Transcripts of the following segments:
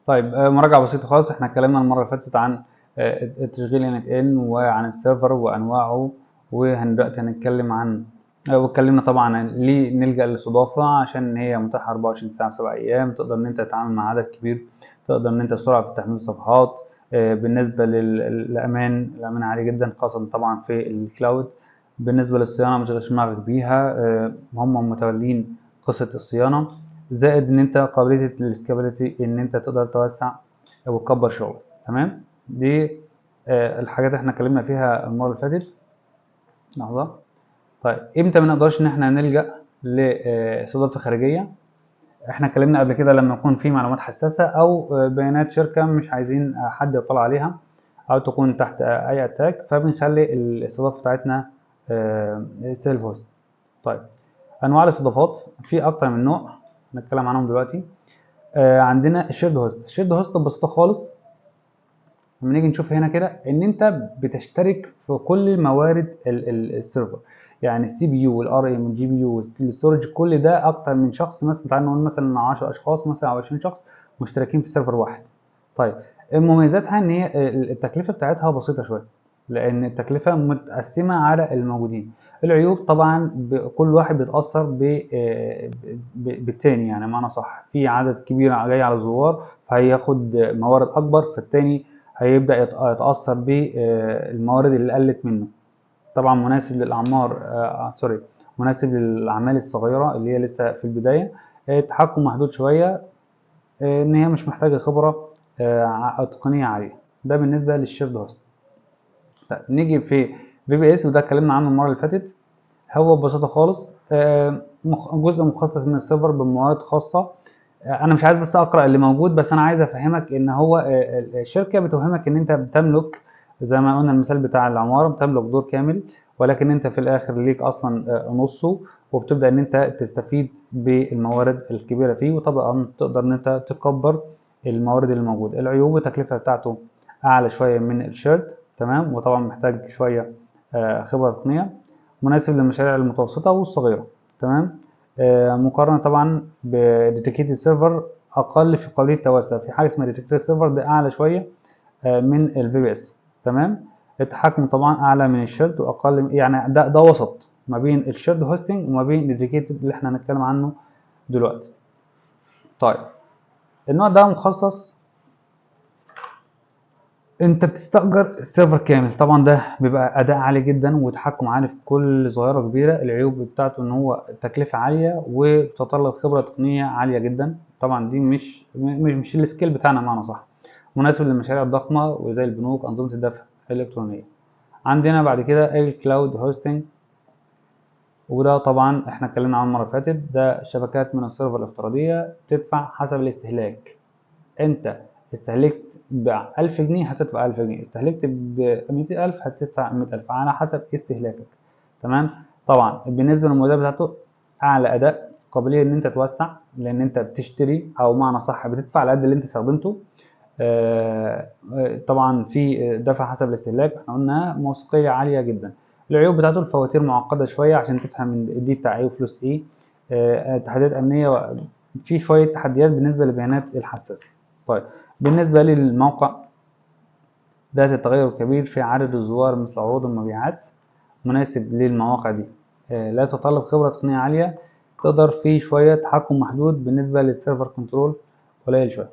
طيب مراجعة بسيطة خالص. احنا اتكلمنا المرة اللي فاتت عن التشغيل انت ان وعن السيرفر وانواعه، ودلوقتي هنتكلم عن واتكلمنا طبعا عن ليه نلجأ للاستضافة، عشان هي متاحة 24 ساعة 7 ايام، تقدر ان انت تتعامل مع عدد كبير، تقدر ان انت سرعة في تحميل الصفحات. بالنسبة الأمان عالي جدا، خاصة طبعا في الكلاود. بالنسبة للصيانة ما تشغلش دماغك بيها، هم متولين قصة الصيانة. زائد ان انت قابليه الاسكابيليتي، ان انت تقدر توسع وتكبر شغلك. تمام. دي الحاجات احنا اتكلمنا فيها المره اللي فاتت. لحظه. طيب امتى ما نقدرش ان احنا نلجا لاستضافه خارجيه؟ احنا اتكلمنا قبل كده لما يكون في معلومات حساسه او بيانات شركه مش عايزين حد يطلع عليها، او تكون تحت اي اتاك، فبنخلي الاستضافه بتاعتنا سيلف هوست. طيب انواع الاستضافات في اكتر من نوع نتكلم عنهم دلوقتي. عندنا الشيرد هوست. الشيرد هوست ببساطه خالص لما نيجي نشوف هنا كده ان انت بتشترك في كل موارد السيرفر، يعني السي بي يو والار ام والجي بي يو والستورج، كل ده اكتر من شخص، مثلا تعال نقول مثلا 10 اشخاص مثلا او 20 شخص مشتركين في سيرفر واحد. طيب مميزاتها ان هي التكلفه بتاعتها بسيطه شويه، لان التكلفه متقسمه على الموجودين. العيوب طبعا كل واحد بيتاثر بالتاني، يعني معنى صح، في عدد كبير جاي على الزوار فهياخد موارد اكبر، فالتاني هيبدا يتاثر بالموارد اللي قلت منه. طبعا مناسب للاعمار سوري، مناسب للاعمال الصغيره اللي هي لسه في البدايه. التحكم محدود شويه، ان هي مش محتاجه خبره تقنيه عاليه. ده بالنسبه للشيرد هوست. نيجي في في بي اس، وده اتكلمنا عنه المره اللي فاتت. هو ببساطه خالص جزء مخصص من السيرفر بموارد خاصه. انا مش عايز بس اقرا اللي موجود، بس انا عايز افهمك ان هو الشركه بتوهمك ان انت بتملك، زي ما قلنا المثال بتاع العماره، بتملك دور كامل، ولكن انت في الاخر ليك اصلا نصه، وبتبدا ان انت تستفيد بالموارد الكبيره فيه، وطبعا تقدر ان انت تكبر الموارد اللي موجوده. العيوب التكلفه بتاعته اعلى شويه من الشيرد، تمام، وطبعا محتاج شويه خبره تقنيه. مناسب للمشاريع المتوسطه والصغيره، تمام. مقارنه طبعا بديديكيتد سيرفر، اقل في قابليه التوسع. في حاجه اسمها ديديكيتد سيرفر، ده اعلى شويه من الفي بي اس، تمام. التحكم طبعا اعلى من الشيرد واقل يعني ده وسط ما بين الشيرد هوستنج وما بين الديديكيتد اللي احنا هنتكلم عنه دلوقتي. طيب النوع ده مخصص، انت بتستأجر السيرفر كامل. طبعا ده بيبقى اداء عالي جدا وتحكم عالي في كل صغيره كبيره. العيوب بتاعته ان هو تكلفه عاليه وبتتطلب خبره تقنيه عاليه جدا. طبعا دي مش السكيل بتاعنا بمعنى صح. مناسب للمشاريع الضخمه وزي البنوك، انظمه الدفع الالكترونيه. عندنا بعد كده الكلاود هوستنج، وده طبعا احنا اتكلمنا عنه المره اللي فاتت. ده شبكات من السيرفر الافتراضيه، تدفع حسب الاستهلاك. انت استهلكت ب1000 جنيه هتدفع 1000 جنيه، استهلكت ب100,000 هتدفع 100,000 على حسب استهلاكك، تمام. طبعا بالنسبة للموديل بتاعته أعلى أداء، قابلية إن أنت توسع، لأن أنت بتشتري أو معنى صح بتدفع على قد اللي أنت استخدمته. طبعا في دفع حسب الاستهلاك، احنا قلنا موثوقية عالية جدا. العيوب بتاعته الفواتير معقدة شوية عشان تفهم دي بتاع ايه وفلوس ايه. تحديات أمنية، في شوية تحديات بالنسبة للبيانات الحساسة. طيب بالنسبة للموقع، ذات التغير الكبير في عدد الزوار مثل عروض المبيعات، مناسب للمواقع دي. لا يتطلب خبرة تقنية عالية، تقدر فيه شوية تحكم محدود. بالنسبة للسيرفر كنترول قليل شوية.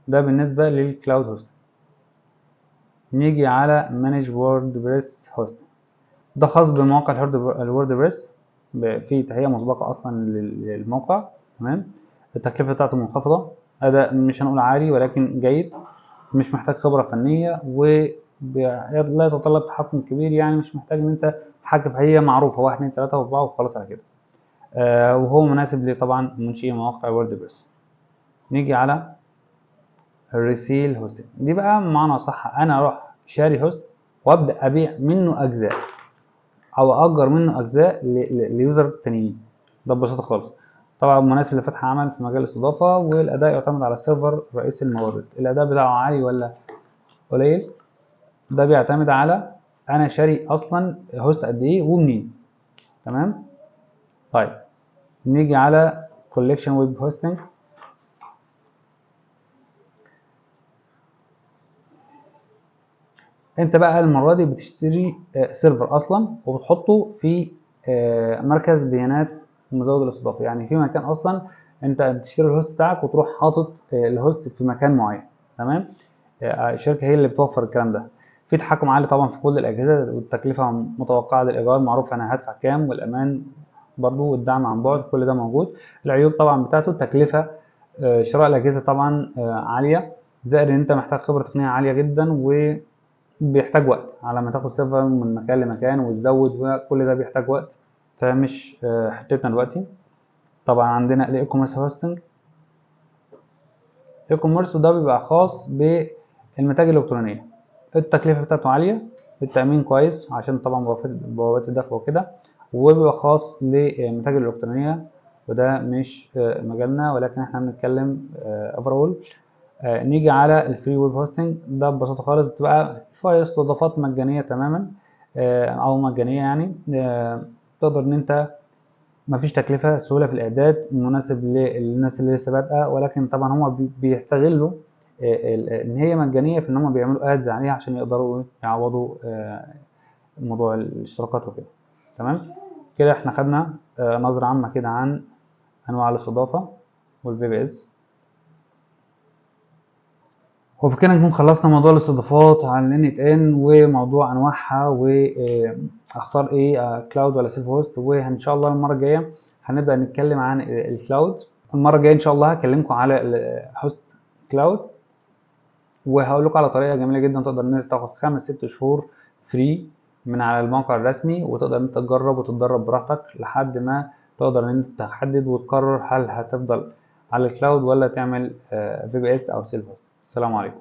ده بالنسبة للكلاود هوست. نيجي على مانج ووردبريس هوست، ده خاص بمواقع الووردبريس، في تهيئة مسبقة أصلا للموقع، تمام. التكلفة بتاعته منخفضة، أداء مش هنقول عالي ولكن جيد، مش محتاج خبرة فنية، ولا يتطلب تحكم كبير، يعني مش محتاج إن أنت تحكم، هي معروفة 1 2 3 و4 وخلاص على كده. وهو مناسب لطبعا منشئي مواقع ووردبريس. نيجي على الريسيل هوستنج، دي بقى بمعنى صح انا اروح شاري هوست وابدا ابيع منه اجزاء او اجر منه اجزاء ليوزر تانيين. ده ببساطه خالص. طبعا مناسب لفتح عمل في مجال الاستضافه، والاداء يعتمد على السيرفر رئيس المورد. الاداء بتاعه عالي ولا قليل؟ ده بيعتمد على انا شاري اصلا هوست قد ايه ومنين، تمام. طيب نيجي على كوليكشن ويب هوستنج. انت بقى المره دي بتشتري سيرفر اصلا وبتحطه في مركز بيانات مزود الاستضافه، يعني في مكان اصلا انت بتشتري الهوست بتاعك وتروح حاطط الهوست في مكان معين. تمام. الشركه هي اللي بتوفر الكلام ده. في تحكم عالي طبعا في كل الاجهزه، والتكلفه متوقعه للايجار، معروف انا هدفع كام، والامان برضو، والدعم عن بعد، كل ده موجود. العيوب طبعا بتاعته التكلفه، شراء الاجهزه طبعا عاليه، زائد ان انت محتاج خبره تقنيه عاليه جدا، وبيحتاج وقت على ما تاخد سيرفر من مكان لمكان وتزود، وكل ده بيحتاج وقت، فمش حتتنا دلوقتي. طبعا عندنا الاي كوميرس هوستنج. الاي كوميرس ده بيبقى خاص بالمتاجر الالكترونيه، التكلفه بتاعته عاليه، التامين كويس عشان طبعا بوابات الدفع وكده، وبيبقى خاص للمتاجر الالكترونيه، وده مش مجالنا، ولكن احنا بنتكلم اوفرول. نيجي على الفري ويب هوستنج، ده ببساطه خالص بتبقى شويه استضافات مجانيه تماما، او مجانيه يعني، تقدر ان انت مفيش تكلفه، سهوله في الاعداد، مناسب للناس اللي لسه بادئه، ولكن طبعا هم بيستغلوا ان هي مجانيه في ان هم بيعملوا ادز عليها عشان يقدروا يعوضوا موضوع الاشتراكات وكده. تمام. كده احنا خدنا نظره عامه كده عن انواع الاستضافه والفي بي اس. وبكده نكون خلصنا موضوع الاستضافات على ال NetN وموضوع انواعها، واختار ايه، كلاود ولا سيلف هوست. وان شاء الله المره الجايه هنبدا نتكلم عن الكلاود. المره الجايه ان شاء الله هكلمكم على الهوست كلاود، وهقول لكم على طريقه جميله جدا تقدر ان انت تاخد 5-6 شهور فري من على الموقع الرسمي، وتقدر ان انت تجرب وتتدرب براحتك لحد ما تقدر ان انت تحدد وتقرر هل هتفضل على الكلاود ولا تعمل في بي اس او سيلف هوست. السلام عليكم.